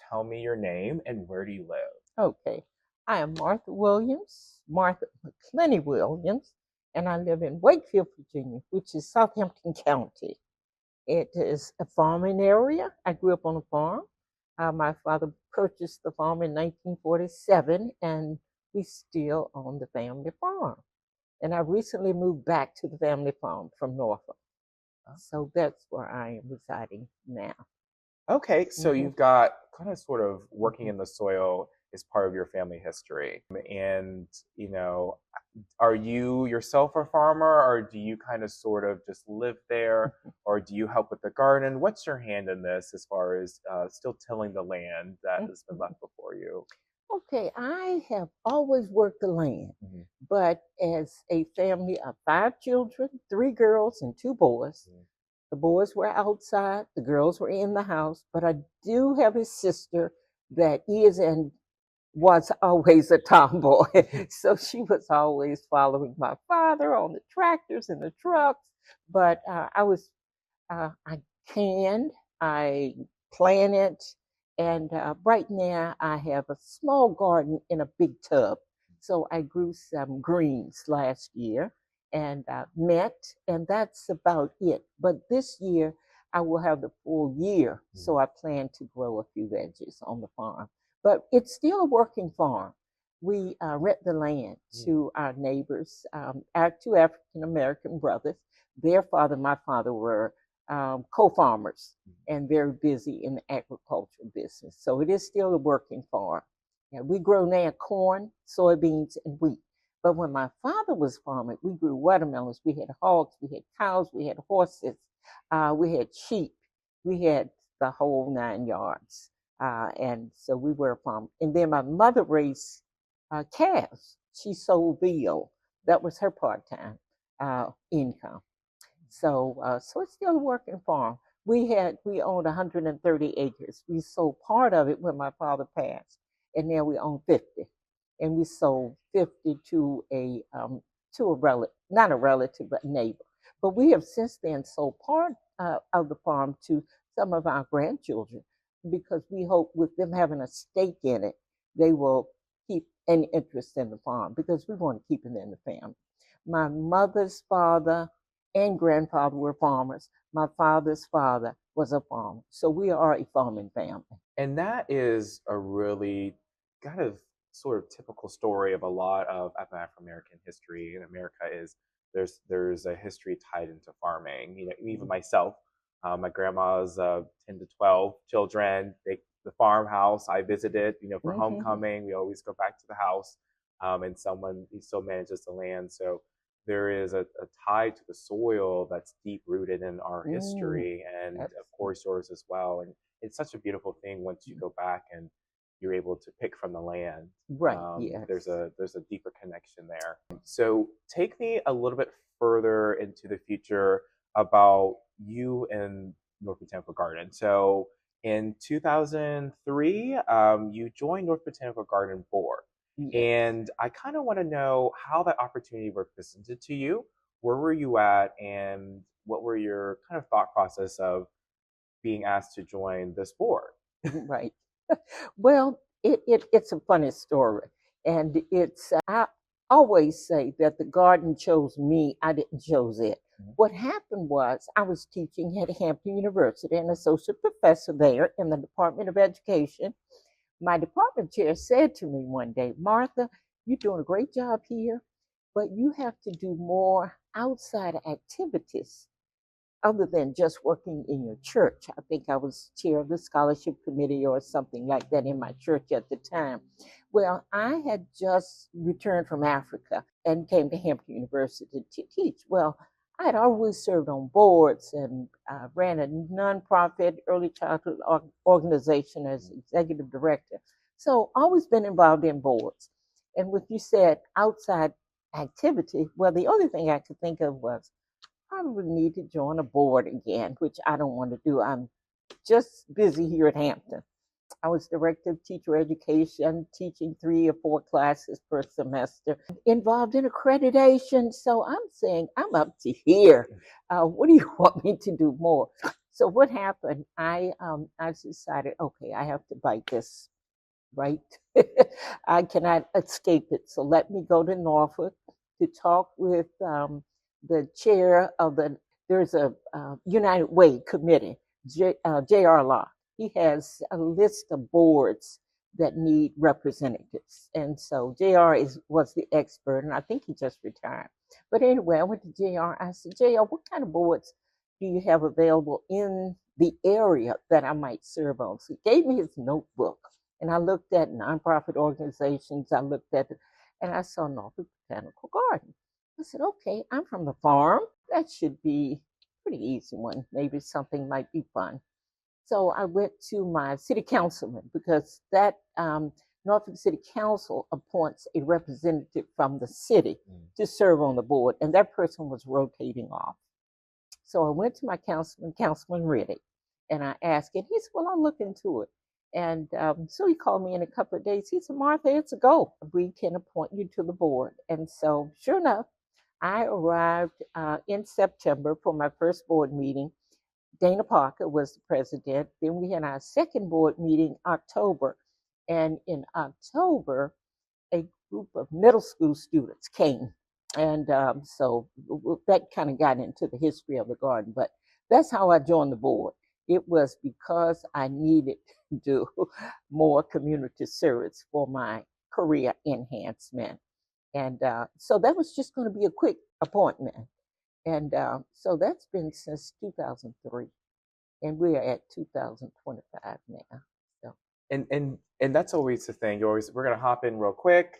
tell me your name and where do you live? Okay. I am Martha Williams, Martha McClenny Williams, and I live in Wakefield, Virginia, which is Southampton County. It is a farming area. I grew up on a farm. My father purchased the farm in 1947, and we still own the family farm. And I recently moved back to the family farm from Norfolk. So that's where I am residing now. Okay, so hmm you've got kind of sort of working hmm in the soil is part of your family history. And, you know, are you yourself a farmer or do you kind of sort of just live there or do you help with the garden? What's your hand in this as far as still tilling the land that has been left before you? Okay, I have always worked the land, Mhm. but as a family of five children, three girls and two boys, Mhm. the boys were outside, the girls were in the house, but I do have a sister that is and was always a tomboy. So she was always following my father on the tractors and the trucks. But I canned, I planted, and right now I have a small garden in a big tub. So I grew some greens last year and mint, and that's about it. But this year I will have the full year, so I plan to grow a few veggies on the farm. But it's still a working farm. We rent the land to our neighbors, our two African American brothers. Their father, my father, were co-farmers and very busy in the agricultural business. So it is still a working farm. And we grow now corn, soybeans, and wheat. But when my father was farming, we grew watermelons, we had hogs, we had cows, we had horses, we had sheep, we had the whole 9 yards. And so we were a farm. And then my mother raised calves. She sold veal. That was her part-time income. So it's still a working farm. We owned 130 acres. We sold part of it when my father passed, and now we own 50. And we sold 50 to a relative, not a relative, but a neighbor. But we have since then sold part of the farm to some of our grandchildren because we hope with them having a stake in it, they will keep an interest in the farm because we want to keep it in the family. My mother's father and grandfather were farmers. My father's father was a farmer. So we are a farming family. And that is a really kind of sort of typical story of a lot of African American history in America is there's a history tied into farming. You know, even myself, my grandma's 10 to 12 children. The farmhouse I visited, you know, for Mm-hmm. homecoming, we always go back to the house, and someone he still manages the land. So there is a tie to the soil that's deep rooted in our Mm, history, and of absolutely. course yours as well. And it's such a beautiful thing once you go back and you're able to pick from the land. Right, yes. There's a deeper connection there. So take me a little bit further into the future about you and North Botanical Garden. So in 2003, you joined North Botanical Garden Board, Yes. and I kind of want to know how that opportunity was presented to you. Where were you at, and what were your kind of thought process of being asked to join this board? Right. Well, it's a funny story. And I always say that the garden chose me, I didn't choose it. Mhm. What happened was I was teaching at Hampton University, an associate professor there in the Department of Education. My department chair said to me one day, Martha, you're doing a great job here, but you have to do more outside activities other than just working in your church. I think I was chair of the scholarship committee or something like that in my church at the time. Well, I had just returned from Africa and came to Hampton University to teach. Well, I had always served on boards and ran a nonprofit early childhood organization as executive director. So always been involved in boards. And what you said, outside activity, well, the only thing I could think of was probably need to join a board again, which I don't want to do. I'm just busy here at Hampton. I was director of teacher education, teaching 3 or 4 classes per semester, involved in accreditation. So I'm saying I'm up to here. What do you want me to do more? So what happened? I decided, okay, I have to bite this, right? I cannot escape it. So let me go to Norfolk to talk with the chair of the. There's a United Way committee, J.R. Law. He has a list of boards that need representatives, and so J.R. was the expert, and I think he just retired. But anyway, I went to J.R. I said, J.R., what kind of boards do you have available in the area that I might serve on? So he gave me his notebook, and I looked at nonprofit organizations. I looked at it, and I saw Norfolk Botanical Garden. I said, okay, I'm from the farm. That should be a pretty easy one. Maybe something might be fun. So I went to my city councilman because that Norfolk City Council appoints a representative from the city to serve on the board, and that person was rotating off. So I went to my councilman, Councilman Riddick, and I asked him. He said, well, I'll look into it. And so he called me in a couple of days. He said, Martha, it's a go. We can appoint you to the board. And so sure enough, I arrived in September for my first board meeting. Dana Parker was the president. Then we had our second board meeting October. And in October, a group of middle school students came. And so that kind of got into the history of the garden. But that's how I joined the board. It was because I needed to do more community service for my career enhancement. And so that was just going to be a quick appointment. And so that's been since 2003. And we are at 2025 now. So. And that's always the thing. We're gonna hop in real quick,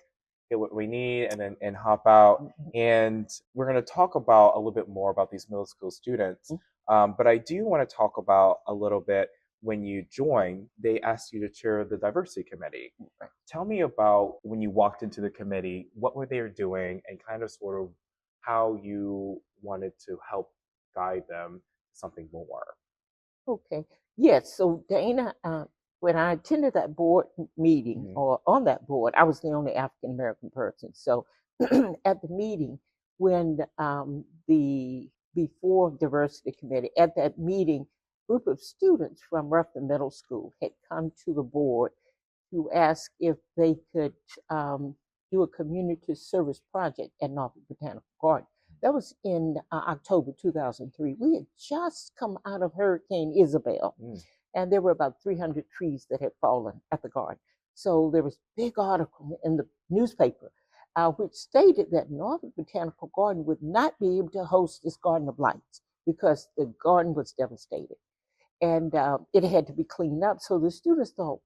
get what we need, and then hop out. Mm-hmm. And we're gonna talk about a little bit more about these middle school students. Mm-hmm. But I do want to talk about a little bit when you joined. They asked you to chair the diversity committee. Right. Tell me about when you walked into the committee. What were they doing, and kind of sort of how you wanted to help guide them to something more. Okay. Yes. So Dana, when I attended that board meeting, mm-hmm. or on that board, I was the only African American person. So at the meeting, when before diversity committee, at that meeting, a group of students from Ruffin Middle School had come to the board to ask if they could do a community service project at Norfolk Botanical Garden. That was in October 2003. We had just come out of Hurricane Isabel, and there were about 300 trees that had fallen at the garden. So there was a big article in the newspaper which stated that Norfolk Botanical Garden would not be able to host this Garden of Lights because the garden was devastated. And it had to be cleaned up. So the students thought,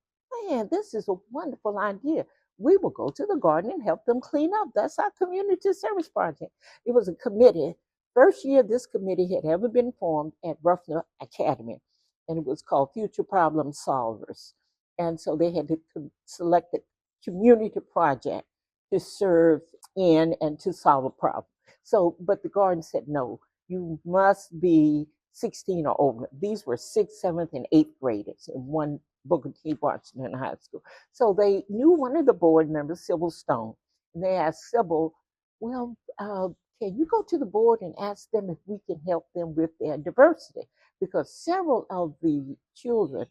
man, this is a wonderful idea. We will go to the garden and help them clean up. That's our community service project. It was a committee. First year this committee had ever been formed at Ruffner Academy, and it was called Future Problem Solvers. And so they had to select a community project to serve in and to solve a problem. So, but the garden said, no, you must be 16 or over. These were 6th, 7th, and 8th graders in one Booker T. Washington High School. So they knew one of the board members, Sybil Stone, and they asked Sybil, well, can you go to the board and ask them if we can help them with their diversity? Because several of the children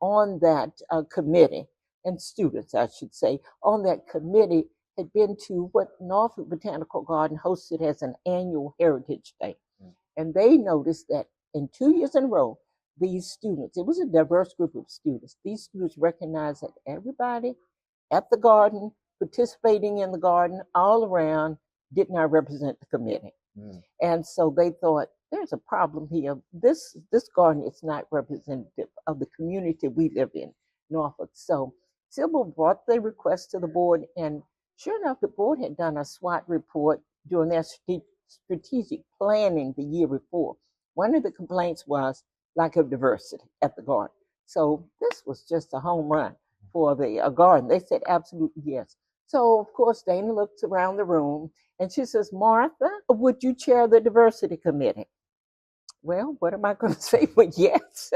on that committee, and students, I should say, on that committee had been to what Norfolk Botanical Garden hosted as an annual Heritage Day. And they noticed that in 2 years in a row, these students, it was a diverse group of students, these students recognized that everybody at the garden, participating in the garden, all around, did not represent the committee. And so they thought, there's a problem here. This garden is not representative of the community we live in, Norfolk. So Sybil brought the request to the board, and sure enough, the board had done a SWOT report during their strategic planning the year before. One of the complaints was lack of diversity at the garden. So this was just a home run for the garden. They said absolutely yes. So of course Dana looks around the room and she says, Martha, would you chair the diversity committee? Well, what am I going to say but yes?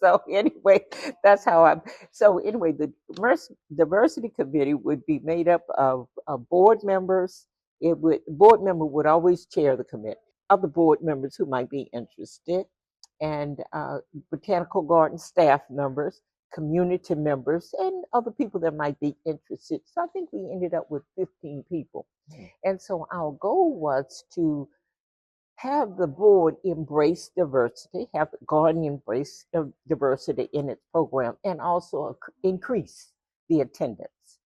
So anyway, that's how so anyway, the diversity committee would be made up of board members. Board member would always chair the committee. Other board members who might be interested and botanical garden staff members, community members, and other people that might be interested. So I think we ended up with 15 people. And so our goal was to have the board embrace diversity, have the garden embrace diversity in its program, and also increase the attendance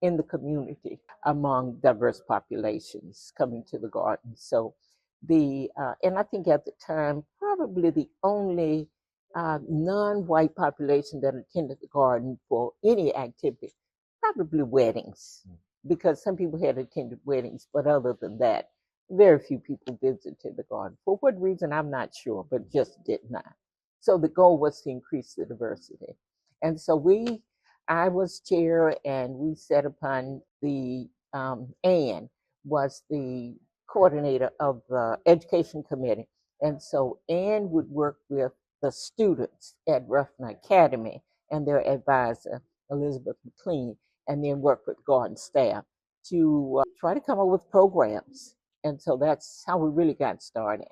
in the community among diverse populations coming to the garden. So and I think at the time, probably the only non-white population that attended the garden for any activity, probably weddings, because some people had attended weddings, but other than that, very few people visited the garden. For what reason, I'm not sure, but just did not. So the goal was to increase the diversity. And so I was chair, and we set upon Anne was the coordinator of the education committee. And so Anne would work with the students at Ruffin Academy and their advisor, Elizabeth McLean, and then work with garden staff to try to come up with programs. And so that's how we really got started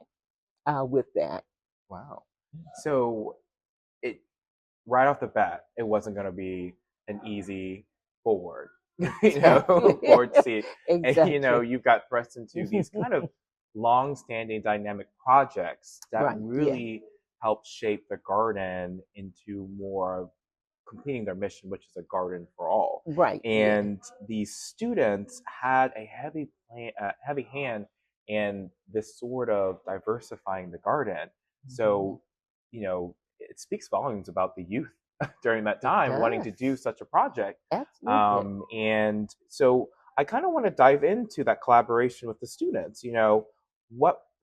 with that. Wow. So it right off the bat, it wasn't going to be an easy forward, forward seat. Exactly. And you got thrust into these kind of long-standing dynamic projects that really helped shape the garden into more of completing their mission, which is a garden for all. Right. And these students had a heavy hand in this sort of diversifying the garden. So, it speaks volumes about the youth during that time wanting to do such a project. Absolutely. And so I kind of want to dive into that collaboration with the students.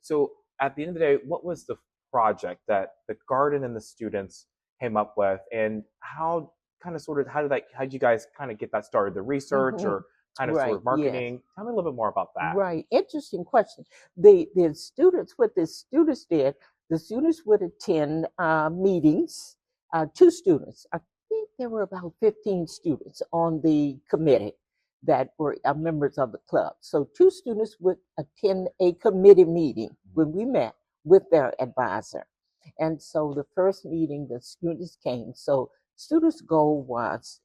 So at the end of the day, what was the project that the garden and the students came up with, and how did you guys kind of get that started? The research or kind of sort of marketing? Yes. Tell me a little bit more about that. Right. Interesting question. The students, what the students did, the students would attend meetings. 2 students, I think there were about 15 students on the committee that were members of the club. So 2 students would attend a committee meeting when we met with their advisor. And so the first meeting, the students came. So students' goal was,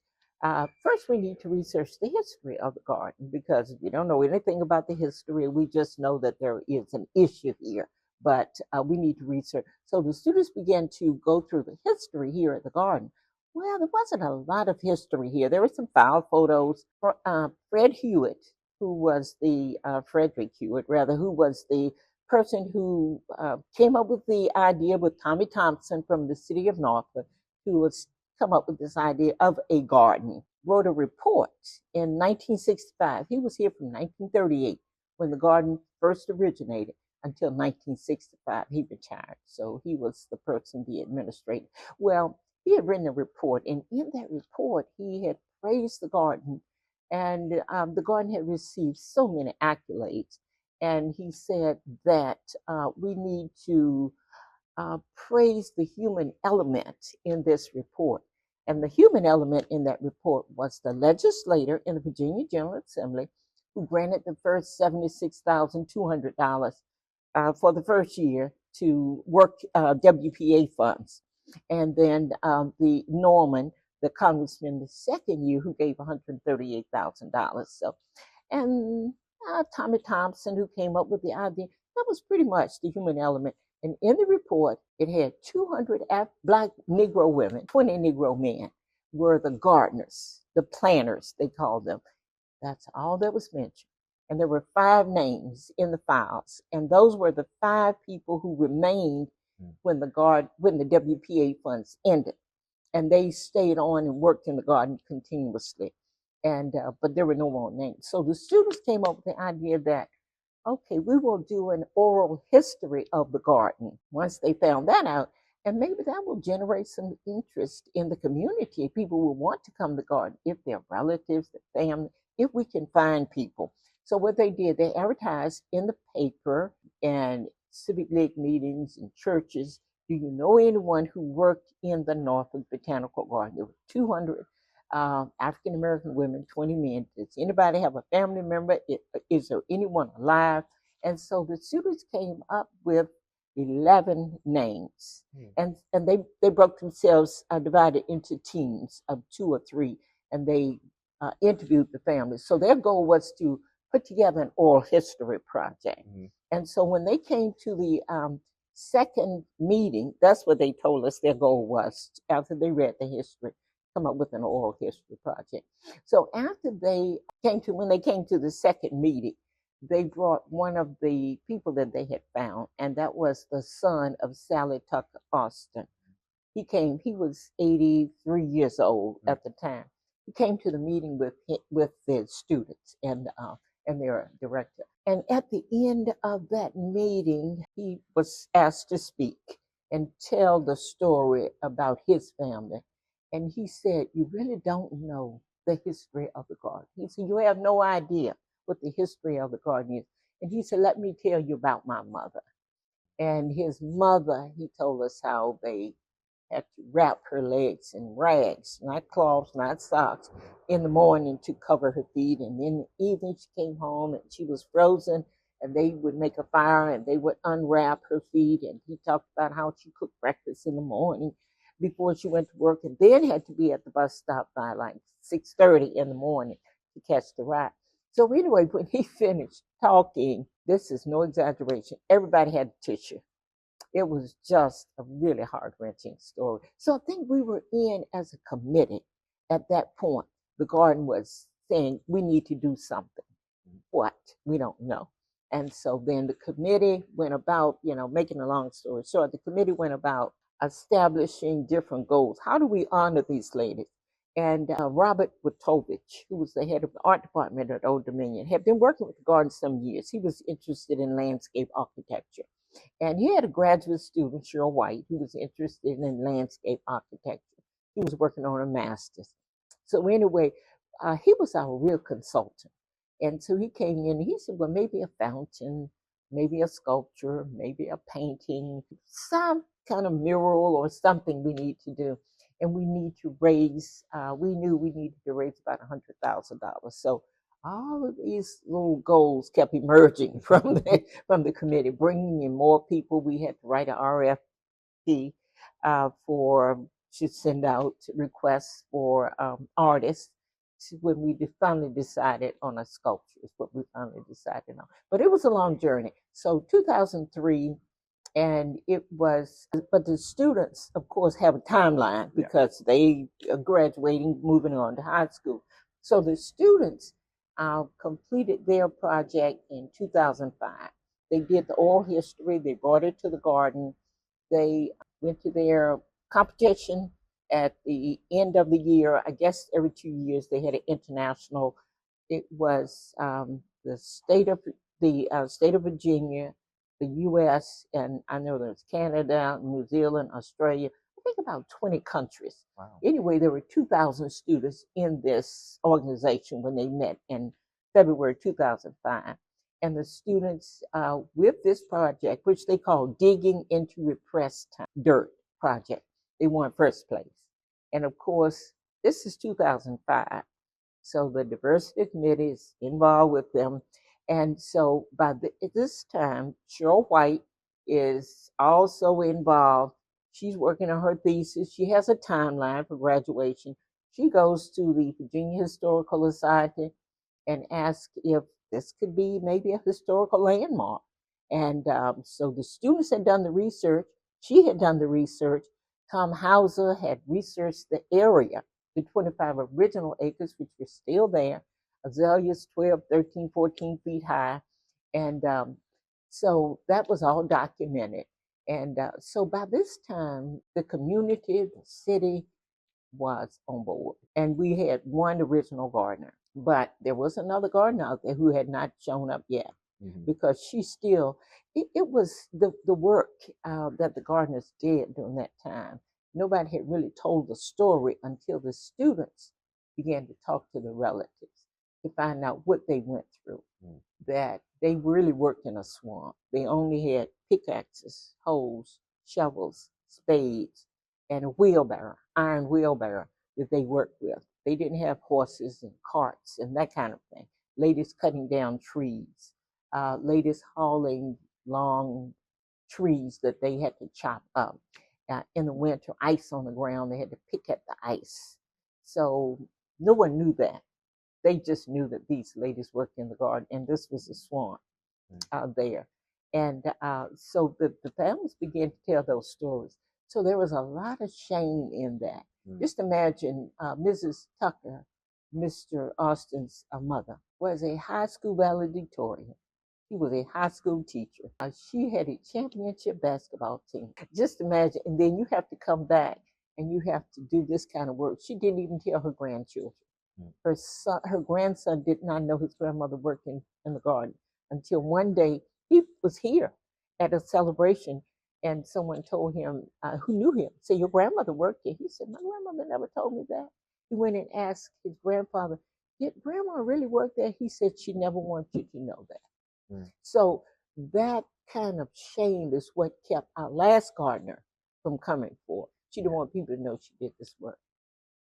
first we need to research the history of the garden, because we don't know anything about the history. We just know that there is an issue here, but we need to research. So the students began to go through the history here at the garden. Well, there wasn't a lot of history here. There were some file photos. Fred Hewitt, who was Frederick Hewitt, rather, who was the person who came up with the idea with Tommy Thompson from the city of Norfolk, who was come up with this idea of a garden, wrote a report in 1965. He was here from 1938 when the garden first originated until 1965. He retired, so he was the person, the administrator. Well, he had written a report, and in that report, he had praised the garden, and the garden had received so many accolades. And he said that we need to praise the human element in this report. And the human element in that report was the legislator in the Virginia General Assembly who granted the first $76,200 for the first year to work WPA funds. And then the Norman, the congressman, the second year, who gave $138,000. So, and Tommy Thompson, who came up with the idea, that was pretty much the human element. And in the report, it had 200 Black Negro women, 20 Negro men were the gardeners, the planters, they called them. That's all that was mentioned. And there were 5 names in the files. And those were the 5 people who remained when the WPA funds ended. And they stayed on and worked in the garden continuously. And but there were no more names. So the students came up with the idea that, okay, we will do an oral history of the garden once they found that out. And maybe that will generate some interest in the community. People will want to come to the garden if they're relatives, their family, if we can find people. So what they did, they advertised in the paper and civic league meetings and churches. Do you know anyone who worked in the Norfolk Botanical Garden? There were 200 African American women, 20 men. Does anybody have a family member? Is there anyone alive? And so the students came up with 11 names. And they broke themselves, divided into teams of 2 or 3, and they interviewed the families. So their goal was to put together an oral history project. And so when they came to the second meeting, that's what they told us their goal was, after they read the history, come up with an oral history project. So after when they came to the second meeting, they brought one of the people that they had found, and that was the son of Sally Tucker Austin. He was 83 years old at the time. He came to the meeting with the students and their director. And at the end of that meeting, he was asked to speak and tell the story about his family. And he said, "You really don't know the history of the garden." He said, "You have no idea what the history of the garden is." And he said, "Let me tell you about my mother." And his mother, he told us how they had to wrap her legs in rags, not cloths, not socks, in the morning to cover her feet. And in the evening, she came home and she was frozen, and they would make a fire and they would unwrap her feet. And he talked about how she cooked breakfast in the morning before she went to work, and then had to be at the bus stop by like 6:30 in the morning to catch the ride. So anyway, when he finished talking, this is no exaggeration, everybody had a tissue. It was just a really heart-wrenching story. So I think we were in as a committee at that point. The garden was saying, we need to do something. What? We don't know. And so then the committee went about, making a long story short, the committee went about establishing different goals. How do we honor these ladies? And Robert Witovich, who was the head of the art department at Old Dominion, had been working with the garden some years. He was interested in landscape architecture. And he had a graduate student, Cheryl White, who was interested in landscape architecture. He was working on a master's. So anyway, he was our real consultant. And so he came in and he said, well, maybe a fountain, maybe a sculpture, maybe a painting, some kind of mural or something we need to do. And we need to raise, we knew we needed to raise about $100,000. So all of these little goals kept emerging from the committee, bringing in more people. We had to write an RFP to send out requests for artists. When we finally decided on a sculpture, is what we finally decided on. But it was a long journey. So 2003, and but the students, of course, have a timeline because they are graduating, moving on to high school. So the students completed their project in 2005. They did the oral history, they brought it to the garden, they went to their competition at the end of the year. I guess every 2 years they had an international. It was the state of Virginia, the U.S., and I know there's Canada, New Zealand, Australia. I think about 20 countries. Wow. Anyway, there were 2,000 students in this organization when they met in February 2005. And the students with this project, which they call Digging into Repressed Dirt Project, they won first place. And of course, this is 2005. So the diversity committee is involved with them. And so by this time, Cheryl White is also involved. She's working on her thesis. She has a timeline for graduation. She goes to the Virginia Historical Society and asks if this could be maybe a historical landmark. And so the students had done the research. She had done the research. Tom Hauser had researched the area, the 25 original acres, which were still there. Azaleas 12, 13, 14 feet high. And so that was all documented. And so by this time, the community, the city was on board. And we had one original gardener. But there was another gardener out there who had not shown up yet, because she still, it was the work that the gardeners did during that time. Nobody had really told the story until the students began to talk to the relatives to find out what they went through, that they really worked in a swamp. They only had pickaxes, hoes, shovels, spades, and a wheelbarrow, iron wheelbarrow that they worked with. They didn't have horses and carts and that kind of thing. Ladies cutting down trees, ladies hauling long trees that they had to chop up. In the winter, ice on the ground, they had to pick at the ice. So no one knew that. They just knew that these ladies worked in the garden, and this was a swamp there. And so the families began to tell those stories. So there was a lot of shame in that. Just imagine Mrs. Tucker, Mr. Austin's mother, was a high school valedictorian. He was a high school teacher. She had a championship basketball team. Just imagine, and then you have to come back and you have to do this kind of work. She didn't even tell her grandchildren. Her grandson did not know his grandmother worked in the garden until one day he was here at a celebration, and someone told him who knew him, said, "Your grandmother worked here." He said, "My grandmother never told me that." He went and asked his grandfather, "Did grandma really work there?" He said, "She never wanted you to know that." So that kind of shame is what kept our last gardener from coming forth. She didn't want people to know she did this work.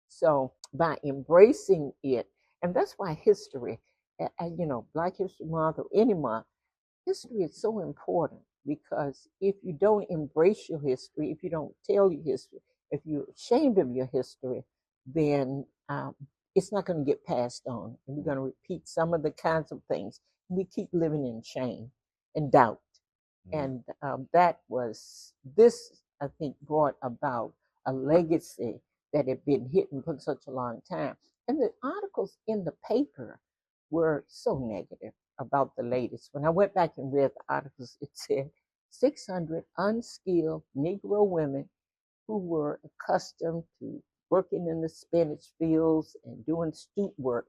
So by embracing it, and that's why history, Black History Month or any month, history is so important, because if you don't embrace your history, if you don't tell your history, if you're ashamed of your history, then it's not going to get passed on. And we're going to repeat some of the kinds of things. We keep living in shame and doubt. And this, I think, brought about a legacy that had been hidden for such a long time. And the articles in the paper were so negative about the ladies. When I went back and read the articles, it said 600 unskilled Negro women who were accustomed to working in the spinach fields and doing stoop work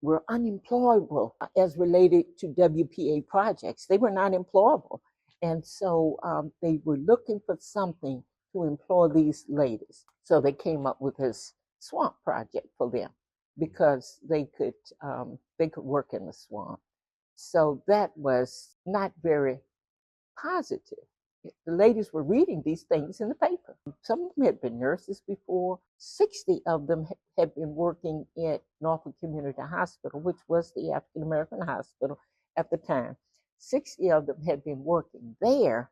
were unemployable as related to WPA projects. They were not employable. And so they were looking for something to employ these ladies. So they came up with this swamp project for them, because they could work in the swamp. So that was not very positive. The ladies were reading these things in the paper. Some of them had been nurses before. 60 of them had been working at Norfolk Community Hospital, which was the African American hospital at the time. 60 of them had been working there,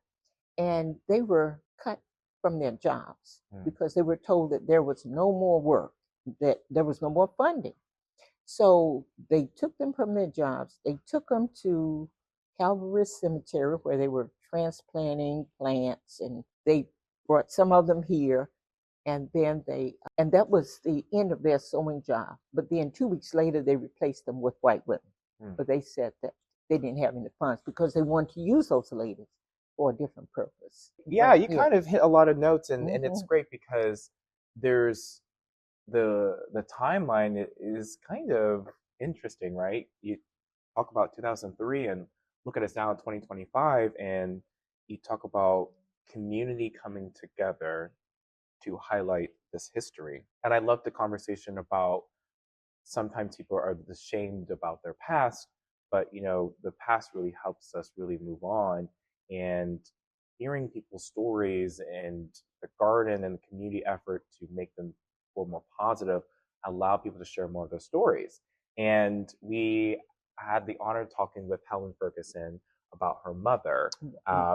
and they were cut from their jobs because they were told that there was no more work, that there was no more funding. So they took them from their jobs. They took them to Calvary Cemetery, where they were transplanting plants, and they brought some of them here, and then and that was the end of their sewing job. But then 2 weeks later, they replaced them with white women. But they said that they didn't have any funds because they wanted to use those ladies for a different purpose. Yeah, you kind of hit a lot of notes, and it's great because there's the timeline is kind of interesting, right? You talk about 2003 and look at us now in 2025, and you talk about community coming together to highlight this history. And I love the conversation about sometimes people are ashamed about their past, but the past really helps us really move on. And hearing people's stories and the garden and the community effort to make them feel more positive allow people to share more of their stories. And we had the honor of talking with Helen Ferguson about her mother,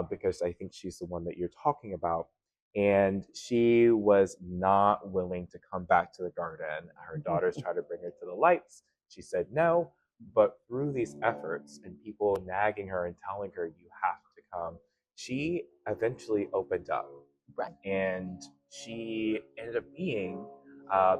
because I think she's the one that you're talking about. And she was not willing to come back to the garden. Her daughters tried to bring her to the lights. She said no. But through these efforts and people nagging her and telling her, "You have to come," she eventually opened up. Right. And she ended up being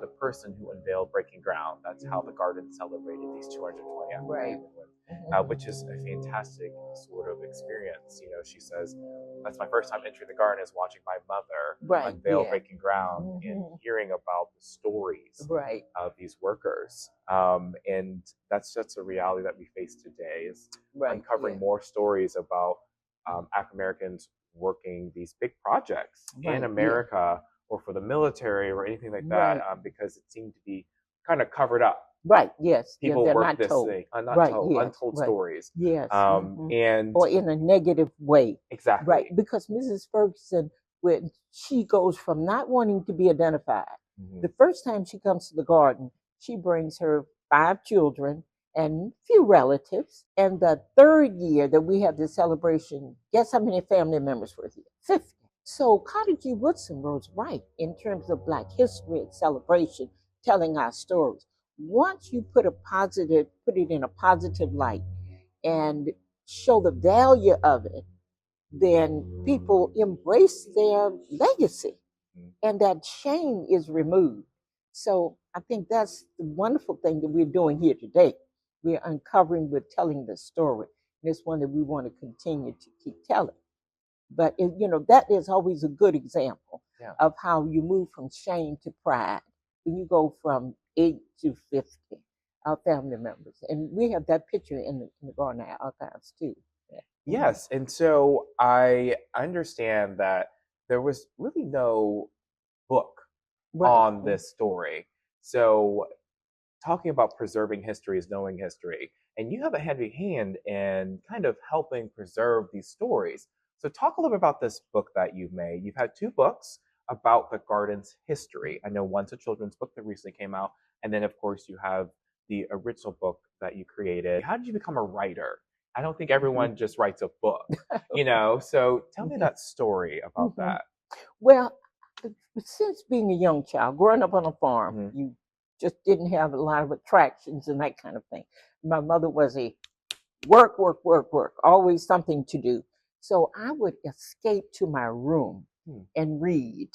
the person who unveiled Breaking Ground. That's how the garden celebrated these 220 African women, which is a fantastic sort of experience. She says, "That's my first time entering the garden, is watching my mother unveil Breaking Ground and hearing about the stories of these workers." And that's just a reality that we face today, is uncovering more stories about African Americans working these big projects in America or for the military or anything like that, because it seemed to be kind of covered up. Right. Yes. People work this thing, untold stories. Yes. And or in a negative way. Exactly. Right. Because Mrs. Ferguson, when she goes from not wanting to be identified, the first time she comes to the garden, she brings her 5 children and few relatives. And the third year that we had this celebration, guess how many family members were here? 50. So Carter G. Woodson was right in terms of Black history and celebration, telling our stories. Once you put it in a positive light and show the value of it, then people embrace their legacy and that shame is removed. So I think that's the wonderful thing that we're doing here today. We're uncovering, we're telling the story. And it's one that we want to continue to keep telling. But that is always a good example of how you move from shame to pride when you go from 8 to 50 family members. And we have that picture in the Garner archives too. Yes, and so I understand that there was really no book on this story. So talking about preserving history is knowing history, and you have a heavy hand in kind of helping preserve these stories. So talk a little bit about this book that you've made. You've had 2 books about the garden's history. I know one's a children's book that recently came out, and then of course you have the original book that you created. How did you become a writer? I don't think everyone just writes a book, so tell me that story about that. Well, since being a young child, growing up on a farm, you just didn't have a lot of attractions and that kind of thing. My mother was a work, always something to do. So I would escape to my room and read.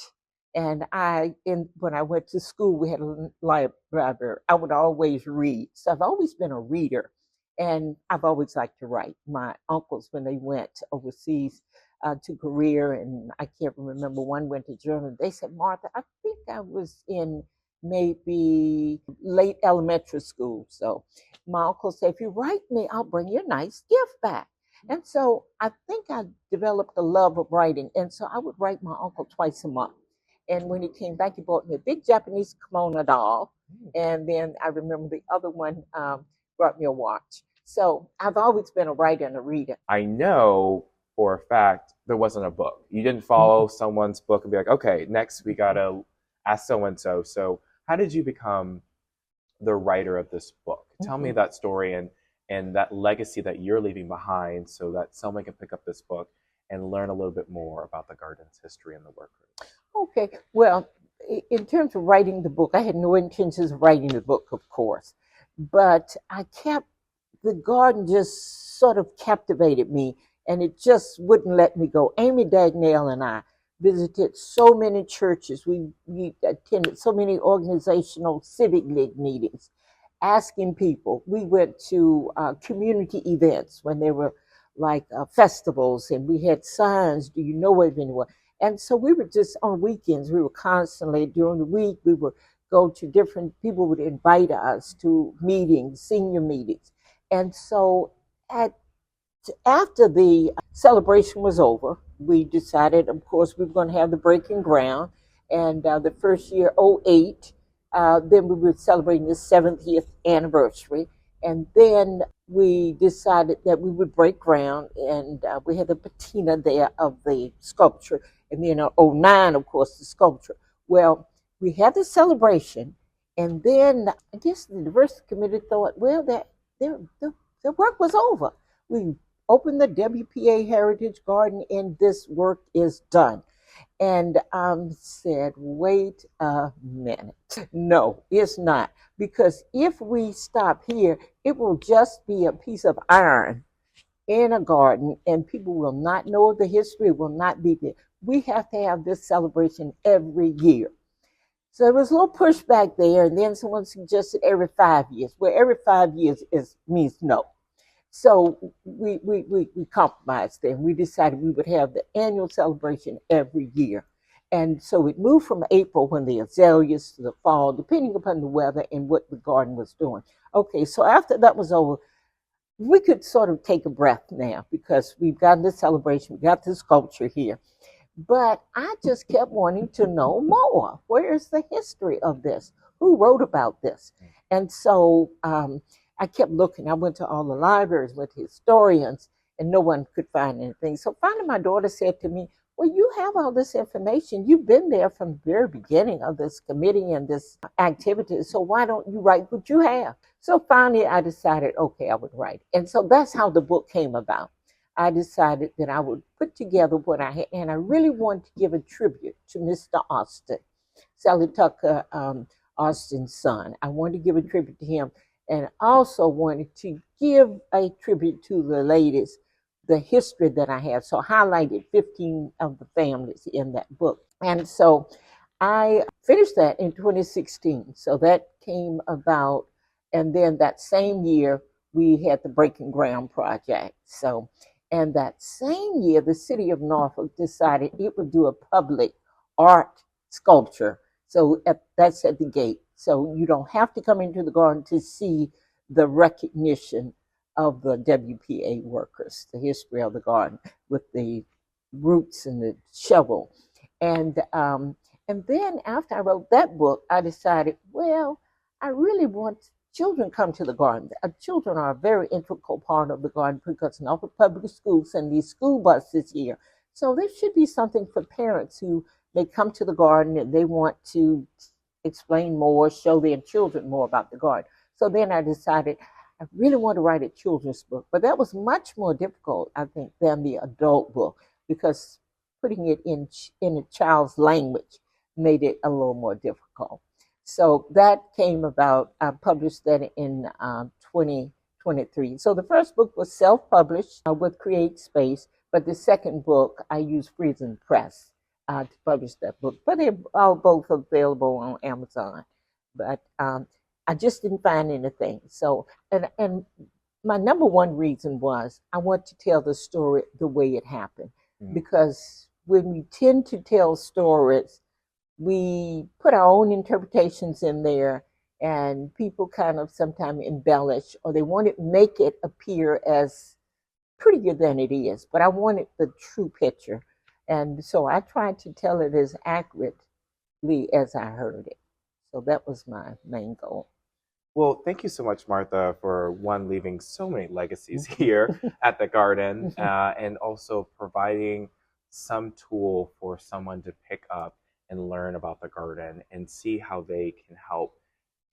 And when I went to school, we had a library. I would always read. So I've always been a reader. And I've always liked to write. My uncles, when they went overseas to Korea, and I can't remember, one went to Germany, they said, Martha, I think I was in maybe late elementary school. So my uncle said, if you write me, I'll bring you a nice gift back. And so I think I developed a love of writing. And so I would write my uncle twice a month. And when he came back, he bought me a big Japanese kimono doll. And then I remember the other one brought me a watch. So I've always been a writer and a reader. I know for a fact there wasn't a book. You didn't follow someone's book and be like, okay, next we got to ask so-and-so. So how did you become the writer of this book? Tell me that story and that legacy that you're leaving behind so that someone can pick up this book and learn a little bit more about the garden's history and the workers. Okay, well, in terms of writing the book, I had no intentions of writing the book, of course, but the garden just sort of captivated me, and it just wouldn't let me go. Amy Dagnall and I visited so many churches. We attended so many organizational civic league meetings, asking people. We went to community events when there were like festivals, and we had signs, do you know of anyone? And so we were just on weekends, we were constantly, during the week, we would go to different, people would invite us to meetings, senior meetings. And so after the celebration was over, we decided, of course, we were going to have the breaking ground. And the first year, 2008, then we were celebrating the 70th anniversary. And then we decided that we would break ground, and we had the patina there of the sculpture. And then in 2009, of course, the sculpture. Well, we had the celebration, and then I guess the diversity committee thought, well, their work was over. We opened the WPA Heritage Garden, and this work is done. And I said, wait a minute. No, it's not. Because if we stop here, it will just be a piece of iron in a garden, and people will not know the history, will not be there. We have to have this celebration every year. So there was a little pushback there, and then someone suggested every 5 years. Well, every 5 years means no. So we compromised there, and we decided we would have the annual celebration every year. And so it moved from April, when the azaleas, to the fall, depending upon the weather and what the garden was doing. Okay, so after that was over, we could sort of take a breath now, because we've gotten the celebration, we got the sculpture here. But I just kept wanting to know more. Where is the history of this? Who wrote about this? And so I kept looking. I went to all the libraries, went to historians, and no one could find anything. So finally my daughter said to me, well, you have all this information. You've been there from the very beginning of this committee and this activity. So why don't you write what you have? So finally, I decided, okay, I would write. And so that's how the book came about. I decided that I would put together what I had, and I really wanted to give a tribute to Mr. Austin, Sally Tucker Austin's son. I wanted to give a tribute to him, and also wanted to give a tribute to the ladies, the history that I have. So I highlighted 15 of the families in that book. And so I finished that in 2016. So that came about. And then that same year, we had the Breaking Ground Project. So, and that same year, the city of Norfolk decided it would do a public art sculpture. So that's at the gate. So you don't have to come into the garden to see the recognition of the WPA workers, the history of the garden with the roots and the shovel. And then after I wrote that book, I decided, well, I really want children come to the garden. Children are a very integral part of the garden because Norfolk Public Schools send these school buses here. So there should be something for parents who may come to the garden and they want to explain more, show their children more about the garden. So then I decided I really want to write a children's book, but that was much more difficult, I think, than the adult book because putting it in a child's language made it a little more difficult. So that came about. I published that in 2023. So the first book was self-published with Create Space, but the second book I used Ferguson Press to publish that book. But they're all both available on Amazon. But I just didn't find anything. So and my number one reason was I want to tell the story the way it happened, because when we tend to tell stories, we put our own interpretations in there, and people kind of sometimes embellish, or they want to make it appear as prettier than it is. But I wanted the true picture, and so I tried to tell it as accurately as I heard it. So that was my main goal. Well, thank you so much, Martha, for one, leaving so many legacies here at the garden, and also providing some tool for someone to pick up and learn about the garden and see how they can help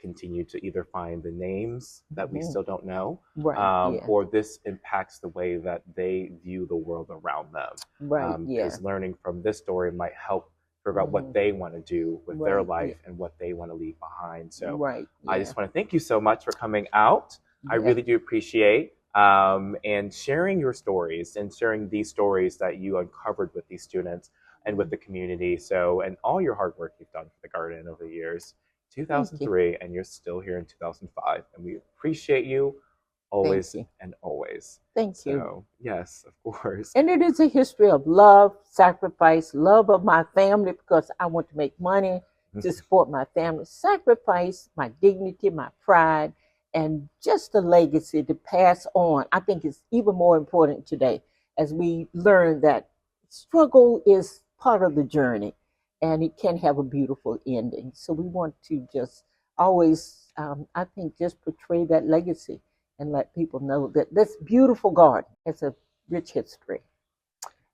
continue to either find the names that we still don't know, Right. Yeah. or this impacts the way that they view the world around them. Right. Yeah. Because learning from this story might help figure out what they want to do with their Right. life Yeah. and what they want to leave behind. So Right. I Yeah. just want to thank you so much for coming out. I Yeah. really do appreciate and sharing your stories and sharing these stories that you uncovered with these students and with the community. So, and all your hard work you've done for the garden over the years. Thank you. 2003, and you're still here in 2005, and we appreciate you Thank always you. and always. Thank you. So, yes, of course. And it is a history of love, sacrifice, love of my family because I want to make money to support my family, sacrifice my dignity, my pride, and just a legacy to pass on. I think it's even more important today as we learn that struggle is part of the journey and it can have a beautiful ending. So we want to just always, I think, just portray that legacy and let people know that this beautiful garden has a rich history.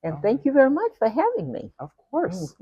And thank you very much for having me. Of course.